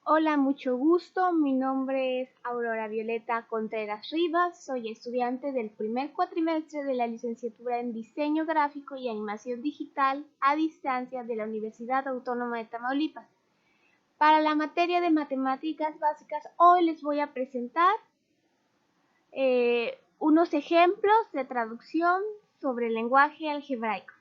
Hola, mucho gusto. Mi nombre es Aurora Violeta Contreras Rivas. Soy estudiante del primer cuatrimestre de la licenciatura en Diseño Gráfico y Animación Digital a distancia de la Universidad Autónoma de Tamaulipas. Para la materia de matemáticas básicas, hoy les voy a presentar unos ejemplos de traducción sobre el lenguaje algebraico.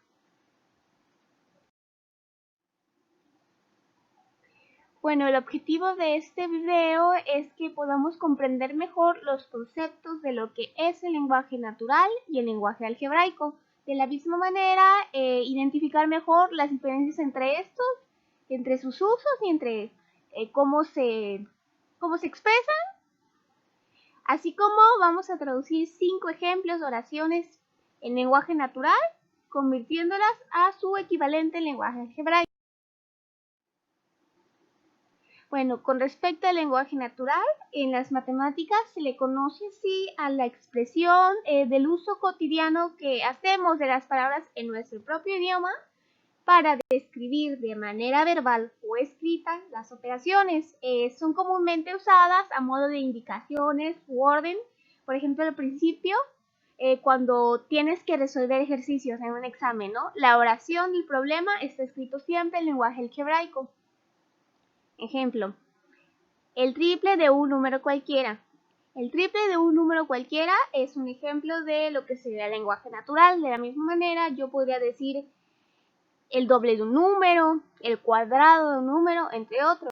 Bueno, el objetivo de este video es que podamos comprender mejor los conceptos de lo que es el lenguaje natural y el lenguaje algebraico. De la misma manera, identificar mejor las diferencias entre estos, entre sus usos y entre cómo se expresan. Así como vamos a traducir 5 ejemplos de oraciones en lenguaje natural, convirtiéndolas a su equivalente en lenguaje algebraico. Bueno, con respecto al lenguaje natural, en las matemáticas se le conoce así a la expresión del uso cotidiano que hacemos de las palabras en nuestro propio idioma para describir de manera verbal o escrita las operaciones. Son comúnmente usadas a modo de indicaciones u orden. Por ejemplo, al principio, cuando tienes que resolver ejercicios en un examen, ¿no? La oración del problema está escrito siempre en lenguaje algebraico. Ejemplo. El triple de un número cualquiera. El triple de un número cualquiera es un ejemplo de lo que sería el lenguaje natural. De la misma manera, yo podría decir el doble de un número, el cuadrado de un número, entre otros.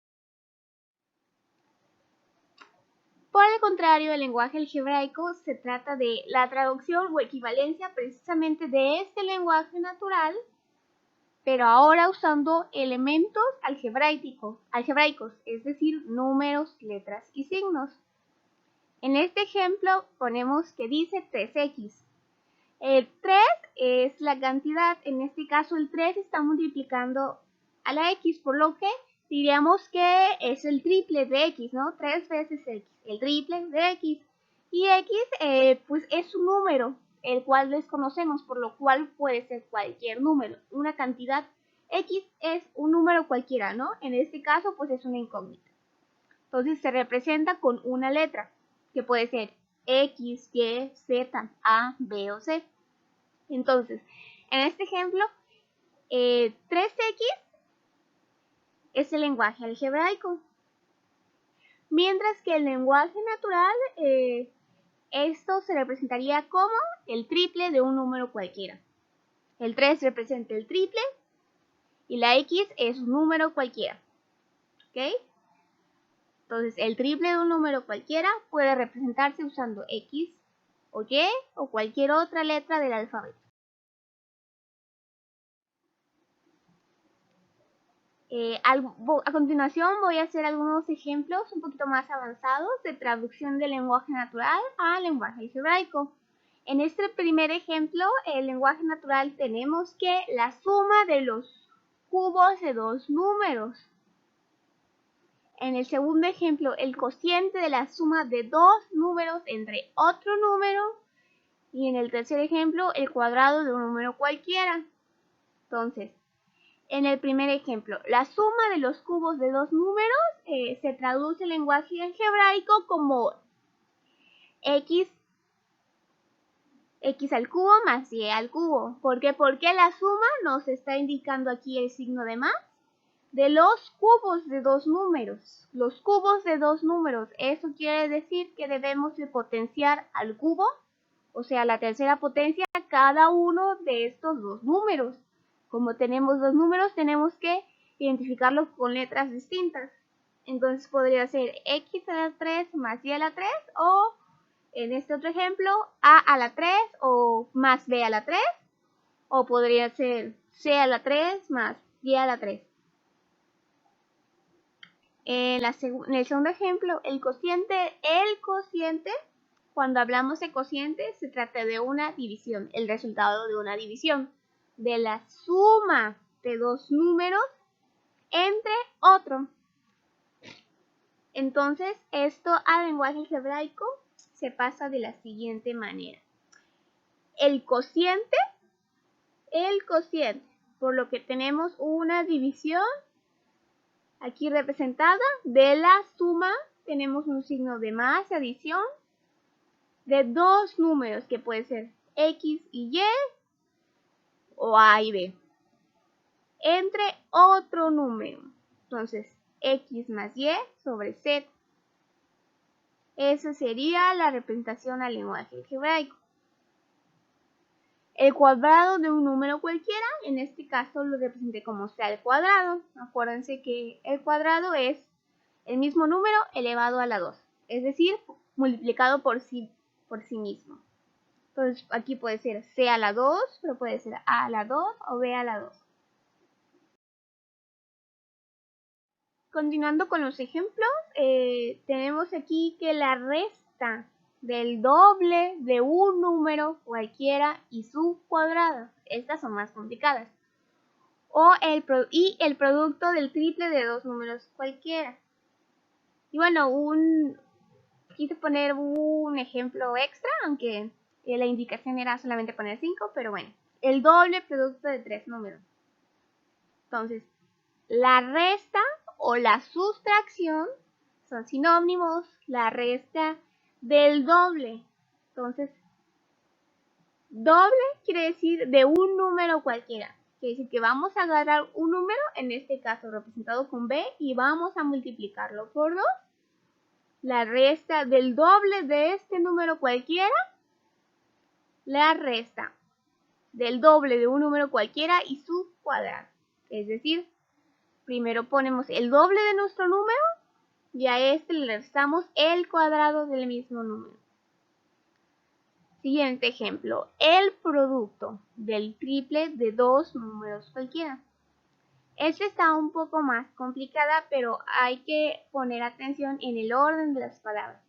Por el contrario, el lenguaje algebraico se trata de la traducción o equivalencia precisamente de este lenguaje natural, pero ahora usando elementos algebraicos, es decir, números, letras y signos. En este ejemplo ponemos que dice 3x. El 3 es la cantidad, en este caso el 3 está multiplicando a la x, por lo que diríamos que es el triple de x, ¿no? 3 veces x, el triple de x. Y x pues es un número, el cual desconocemos, por lo cual puede ser cualquier número. Una cantidad x es un número cualquiera, ¿no? En este caso pues es una incógnita. Entonces se representa con una letra, que puede ser X, Y, Z, A, B o C. Entonces, en este ejemplo, 3X es el lenguaje algebraico. Mientras que el lenguaje natural, esto se representaría como el triple de un número cualquiera. El 3 representa el triple y la X es un número cualquiera. ¿Ok? Entonces, el triple de un número cualquiera puede representarse usando X o Y o cualquier otra letra del alfabeto. A continuación voy a hacer algunos ejemplos un poquito más avanzados de traducción del lenguaje natural al lenguaje algebraico. En este primer ejemplo, el lenguaje natural, tenemos que la suma de los cubos de dos números. En el segundo ejemplo, el cociente de la suma de dos números entre otro número. Y en el tercer ejemplo, el cuadrado de un número cualquiera. Entonces, en el primer ejemplo, la suma de los cubos de dos números se traduce en lenguaje algebraico como x al cubo más y al cubo. ¿Por qué? Porque la suma nos está indicando aquí el signo de más de los cubos de dos números. Los cubos de dos números, eso quiere decir que debemos de potenciar al cubo, o sea, la tercera potencia, cada uno de estos dos números. Como tenemos dos números, tenemos que identificarlos con letras distintas. Entonces podría ser x a la 3 más y a la 3, o en este otro ejemplo, a la 3 o más b a la 3, o podría ser c a la 3 más y a la 3. En el segundo ejemplo, el cociente, cuando hablamos de cociente, se trata de una división, el resultado de una división, de la suma de dos números entre otro. Entonces, esto al lenguaje algebraico se pasa de la siguiente manera. El cociente, por lo que tenemos una división aquí representada de la suma, tenemos un signo de más, adición, de dos números que puede ser X y Y o A y B, entre otro número. Entonces, X más Y sobre Z. Esa sería la representación al lenguaje algebraico. El cuadrado de un número cualquiera, en este caso lo representé como C al cuadrado. Acuérdense que el cuadrado es el mismo número elevado a la 2, es decir, multiplicado por sí mismo. Entonces aquí puede ser C a la 2, pero puede ser A a la 2 o B a la 2. Continuando con los ejemplos, tenemos aquí que la resta del doble de un número cualquiera y su cuadrado. Estas son más complicadas. Y el producto del triple de dos números cualquiera. Y bueno, quise poner un ejemplo extra, aunque la indicación era solamente poner 5, pero bueno. El doble producto de tres números. Entonces, la resta o la sustracción son sinónimos, la resta del doble. Entonces, doble quiere decir de un número cualquiera. Quiere decir que vamos a agarrar un número, en este caso representado con B, y vamos a multiplicarlo por 2. La resta del doble de este número cualquiera, la resta del doble de un número cualquiera y su cuadrado. Es decir, primero ponemos el doble de nuestro número y a este le restamos el cuadrado del mismo número. Siguiente ejemplo, el producto del triple de dos números cualquiera. Esta está un poco más complicada, pero hay que poner atención en el orden de las palabras.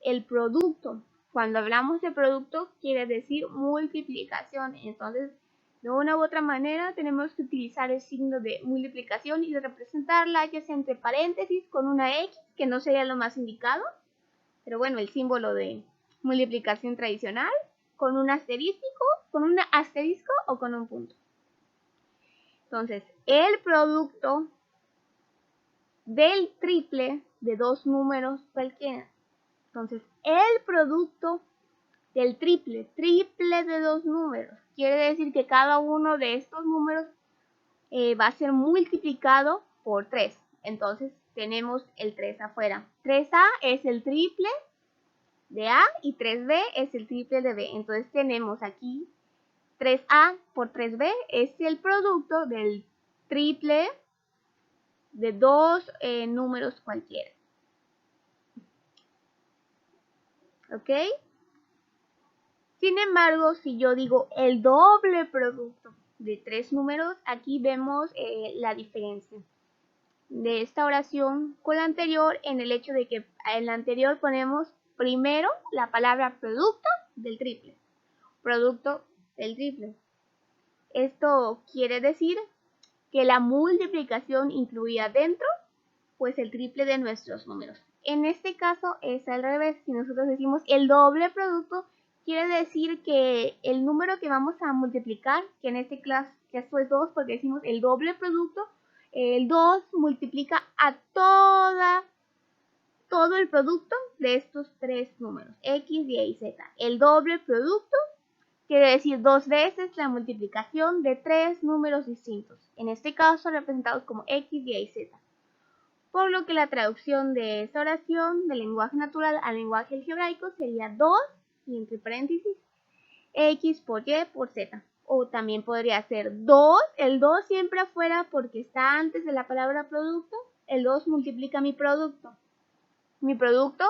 El producto, cuando hablamos de producto, quiere decir multiplicación. Entonces, de una u otra manera, tenemos que utilizar el signo de multiplicación y representarla ya sea entre paréntesis con una X, que no sería lo más indicado, pero bueno, el símbolo de multiplicación tradicional, con un asterisco o con un punto. Entonces, el producto del triple de dos números cualquiera. Entonces, el producto del triple de dos números. Quiere decir que cada uno de estos números va a ser multiplicado por 3. Entonces, tenemos el 3 afuera. 3A es el triple de A y 3B es el triple de B. Entonces, tenemos aquí 3A por 3B es el producto del triple de dos números cualquiera. ¿Ok? Sin embargo, si yo digo el doble producto de tres números, aquí vemos la diferencia de esta oración con la anterior, en el hecho de que en la anterior ponemos primero la palabra producto del triple. Producto del triple. Esto quiere decir que la multiplicación incluía dentro pues el triple de nuestros números. En este caso es al revés. Si nosotros decimos el doble producto, quiere decir que el número que vamos a multiplicar, que en este caso es 2 porque decimos el doble producto, el 2 multiplica a todo el producto de estos tres números, X, Y y Z. El doble producto quiere decir dos veces la multiplicación de tres números distintos, en este caso representados como X, Y y Z. Por lo que la traducción de esta oración del lenguaje natural al lenguaje algebraico sería 2 y entre paréntesis X por Y por Z. O también podría ser 2, el 2 siempre afuera porque está antes de la palabra producto. El 2 multiplica mi producto. Mi producto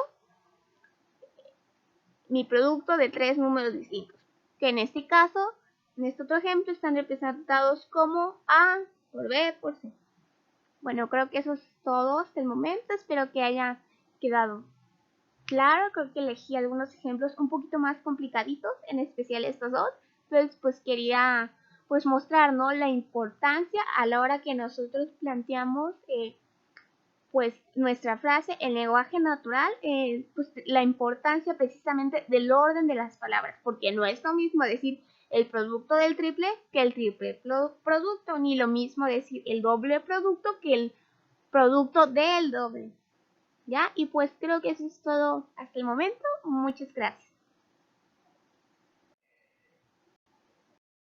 de tres números distintos. Que en este caso, en este otro ejemplo, están representados como A por B por C. Bueno, creo que eso es todo hasta el momento. Espero que haya quedado claro. Creo que elegí algunos ejemplos un poquito más complicaditos, en especial estos dos. Entonces, pues quería pues mostrar, ¿no?, la importancia a la hora que nosotros planteamos pues nuestra frase, el lenguaje natural, pues la importancia precisamente del orden de las palabras, porque no es lo mismo decir el producto del triple que el triple producto, ni lo mismo decir el doble producto que el producto del doble. ¿Ya? Y pues creo que eso es todo hasta el momento. Muchas gracias.